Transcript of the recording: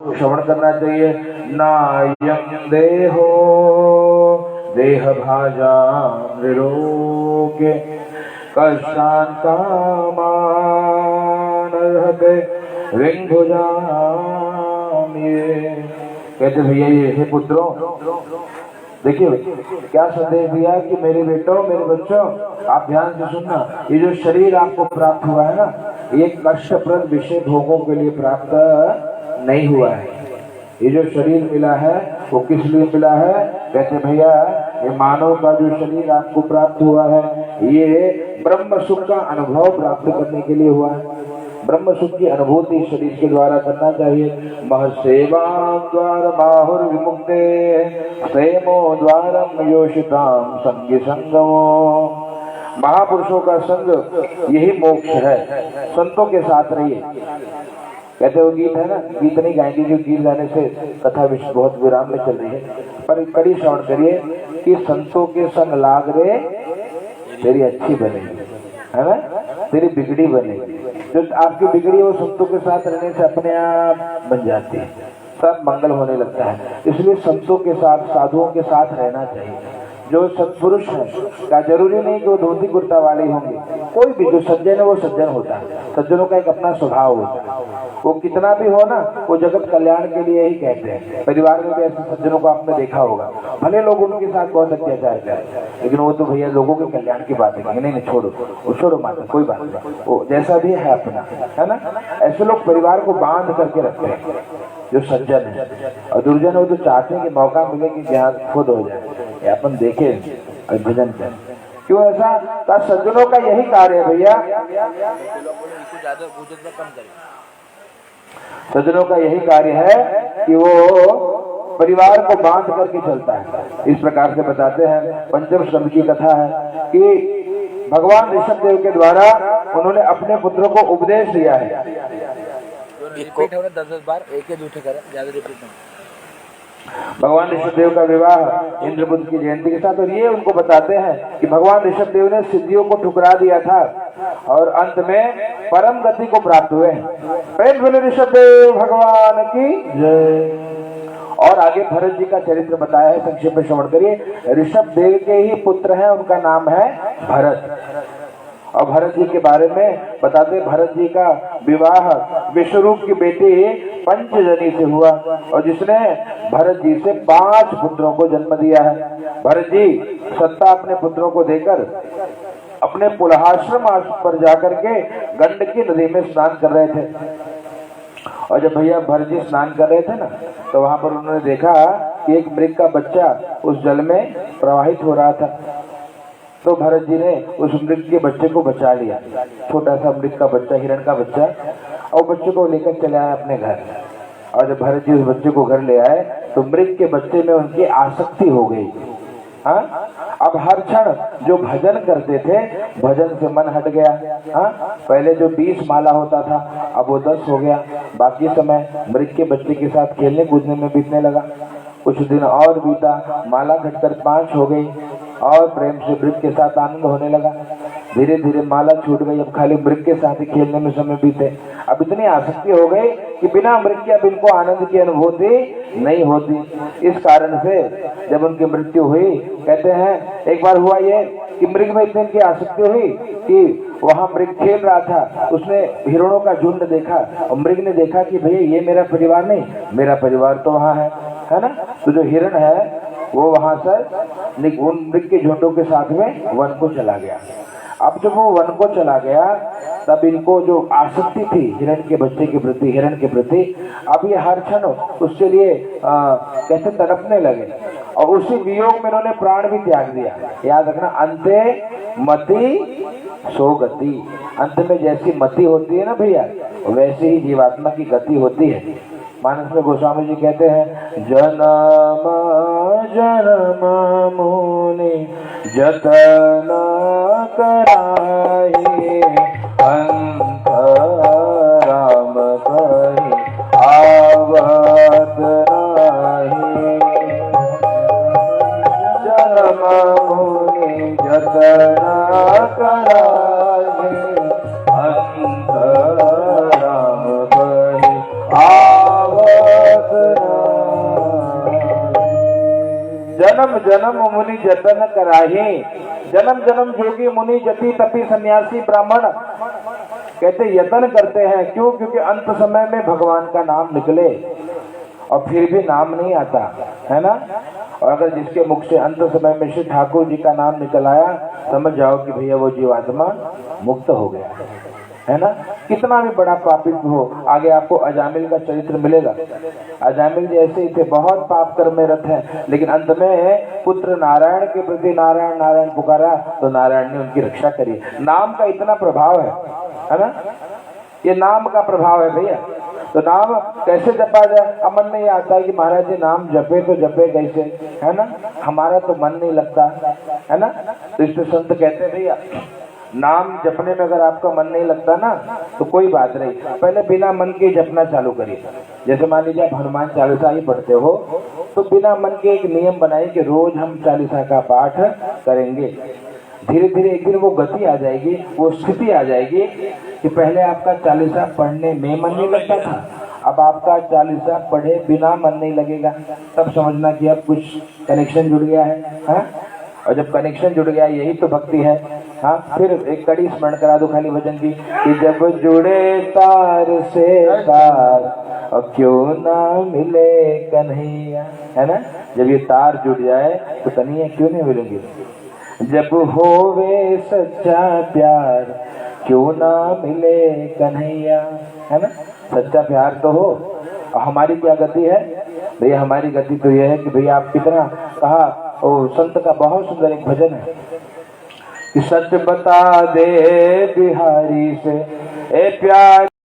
श्रवण करना चाहिए। नायं देहो देह भाजा निरोगे कशांतामानर्हते विंभुजाम्ये। कहते भैया ये हे पुत्रों, देखिए क्या संदेश दिया कि मेरे बेटों मेरे बच्चों आप ध्यान से सुनना। ये जो शरीर आपको प्राप्त हुआ है ना, ये कष्टप्रद विषय भोगों के लिए प्राप्त नहीं हुआ है। ये जो शरीर मिला है वो किस लिए मिला है? कहते भैया ये मानव का जो शरीर आपको प्राप्त हुआ है ये ब्रह्म सुख का अनुभव प्राप्त करने के लिए हुआ है। ब्रह्म सुख की अनुभूति शरीर के द्वारा करना चाहिए। महसेवा द्वार बाहुर विमुक्ते सेमो द्वारम योषिताम संगी संगमो। महापुरुषों का संग यही मोक्ष है। संतों के साथ रहिए। कहते वो गीत है ना, गीत नहीं गाएंगे जो गीत गाने से कथा विश्व बहुत विराम में चल रही है, पर कड़ी श्रवण करिए कि संतों के संग लाग रे तेरी अच्छी बनेगी, है ना, तेरी बिगड़ी बनेगी। जो आपकी बिगड़ी वो संतों के साथ रहने से अपने आप बन जाती है, सब मंगल होने लगता है। इसलिए संतों के साथ साधुओं के साथ रहना चाहिए। जो सत्पुरुष है क्या जरूरी नहीं कि वो धोती कुर्ता वाले होंगे, कोई भी जो सज्जन है वो सज्जन होता है। सज्जनों का एक अपना स्वभाव होता है, वो कितना भी हो ना वो जगत कल्याण के लिए ही कहते हैं। परिवार में भी ऐसे सज्जनों को आपने देखा होगा, भले लोग उनके साथ बहुत अत्याचार करें लेकिन वो तो भैया लोगों के कल्याण की बात है। नहीं छोड़ो, वो छोड़ो माता, कोई बात नहीं, वो जैसा भी है अपना, है ना। ऐसे लोग परिवार को बांध करके रखते हैं जो सज्जन है। और दुर्जन वो तो चाहते हैं कि मौका मिले कि जहाँ खुद हो जाए, अपन देखे और भजन करें। क्यों ऐसा? तो सज्जनों का यही कार्य है भैया, सज्जनों का यही कार्य है कि वो परिवार को बांध करके चलता है। इस प्रकार से बताते हैं, पंचम स्कंद की कथा है कि भगवान ऋषभ देव के द्वारा उन्होंने अपने पुत्रों को उपदेश दिया है। 10 बार एक ही दूठे करें, ज्यादा रिपीट नहीं। भगवान ऋषभ देव का विवाह इंद्रपुत्र की जयंती के साथ, और ये उनको बताते हैं कि भगवान ऋषभ देव ने सिद्धियों को ठुकरा दिया था और अंत में परम गति को प्राप्त हुए। प्रेम बोले ऋषभ देव भगवान की जय। और आगे भरत जी का चरित्र बताया है, संक्षेप में श्रवण करिए। ऋषभ देव के ही पुत्र हैं, उनका नाम है भरत। और भरत जी के बारे में बताते, भरत जी का विवाह विश्वरूप की बेटी पंचजनी से हुआ और जिसने भरत जी से 5 पुत्रों को जन्म दिया है। भरत जी सत्ता अपने पुत्रों को देकर अपने पुलहाश्रम पर जाकर के गंडकी नदी में स्नान कर रहे थे। और जब भैया भरत जी स्नान कर रहे थे ना, तो वहां पर उन्होंने देखा कि एक मृग का बच्चा उस जल में प्रवाहित हो रहा था। तो भरत जी ने उस मृग के बच्चे को बचा लिया, छोटा सा मृग का बच्चा, हिरण का बच्चा, और बच्चे को लेकर चले आए अपने घर। और जब भरत जी उस बच्चे को घर ले आए तो मृग के बच्चे में उनकी आसक्ति हो गई। हाँ, अब हर क्षण जो भजन करते थे, भजन से मन हट गया। हाँ, पहले जो 20 माला होता था अब वो 10 हो गया। बाकी समय मृग के बच्चे के साथ खेलने कूदने में बीतने लगा। कुछ दिन और बीता, माला घटकर 5 हो गई और प्रेम से मृग के साथ आनंद होने लगा। धीरे धीरे माला छूट गई, अब खाली मृग के साथ ही खेलने में समय बीते। अब इतनी आसक्ति हो गई कि बिना मृग के अब इनको आनंद की अनुभूति नहीं होती। इस कारण से जब उनकी मृत्यु हुई, कहते हैं एक बार हुआ ये कि मृग में इतनी इनकी आसक्ति हुई कि वहां मृग खेल रहा था, उसने हिरणों का झुंड देखा और मृग ने देखा कि भैया ये मेरा परिवार नहीं, मेरा परिवार तो वहां है ना। तो जो हिरण है वो वहां से उन मृग के झुंडों के साथ में वन को चला गया। अब जब वो वन को चला गया तब इनको जो आसक्ति थी हिरण के बच्चे के प्रति, हिरण के प्रति, अब ये हर क्षण उसके लिए कैसे तड़पने लगे और उसी वियोग में इन्होंने प्राण भी त्याग दिया। याद रखना, अंते मति सो गति। अंत में जैसी मति होती है ना भैया, वैसे ही जीवात्मा की गति होती है। मानस में गोस्वामी जी कहते हैं, जन्म जन्म मुनि जतन कराई अंत राम कहि आवत नाही। जन्म मुनि जतन कराई अंत राम कहि आवत जन्म जन्म मुनि जतन कराही। जन्म जन्म जोगी मुनि जति तपी सन्यासी ब्राह्मण कहते यतन करते हैं। क्यों? क्योंकि अंत समय में भगवान का नाम निकले, और फिर भी नाम नहीं आता है ना। और अगर जिसके मुख से अंत समय में श्री ठाकुर जी का नाम निकल आया, समझ जाओ कि भैया वो जीवात्मा मुक्त हो गया है ना। कितना भी बड़ा पापी हो, आगे आपको अजामिल का चरित्र मिलेगा। अजामिल जैसे ही थे, बहुत पाप कर्म में रत हैं, लेकिन अंत में पुत्र नारायण के प्रति नारायण नारायण पुकारा तो नारायण ने उनकी रक्षा करी। नाम का इतना प्रभाव है ना, ये नाम का प्रभाव है भैया। तो नाम कैसे जपा जाए? अब मन में ये आता है कि महाराज जी नाम जपे तो जपे कैसे, है ना। हमारा तो मन नहीं लगता है ना। तो इस पे संत कहते हैं भैया नाम जपने में अगर आपका मन नहीं लगता ना तो कोई बात नहीं, पहले बिना मन के जपना चालू करिए। जैसे मान लीजिए आप हनुमान चालीसा ही पढ़ते हो, तो बिना मन के एक नियम बनाइए कि रोज हम चालीसा का पाठ करेंगे। धीरे धीरे एक दिन वो गति आ जाएगी, वो स्थिति आ जाएगी कि पहले आपका चालीसा पढ़ने में मन नहीं लगता था, अब आपका चालीसा पढ़े बिना मन नहीं लगेगा। तब समझना कि अब कुछ कनेक्शन जुड़ गया है, हाँ? और जब कनेक्शन जुड़ गया, यही तो भक्ति है। हाँ, फिर एक कड़ी स्मरण करा दो खाली भजन की कि जब जुड़े तार से तार और क्यों ना मिले कन्हैया, है ना। जब ये तार जुड़ जाए तो कन्हैया क्यों नहीं मिलेंगे। जब होवे सच्चा प्यार क्यों ना मिले कन्हैया, है ना। सच्चा प्यार तो हो। और हमारी क्या गति है भैया? हमारी गति तो यह है कि भैया आप कितना कहा, ओ संत का बहुत सुंदर एक भजन है कि सच बता दे बिहारी से ए प्यार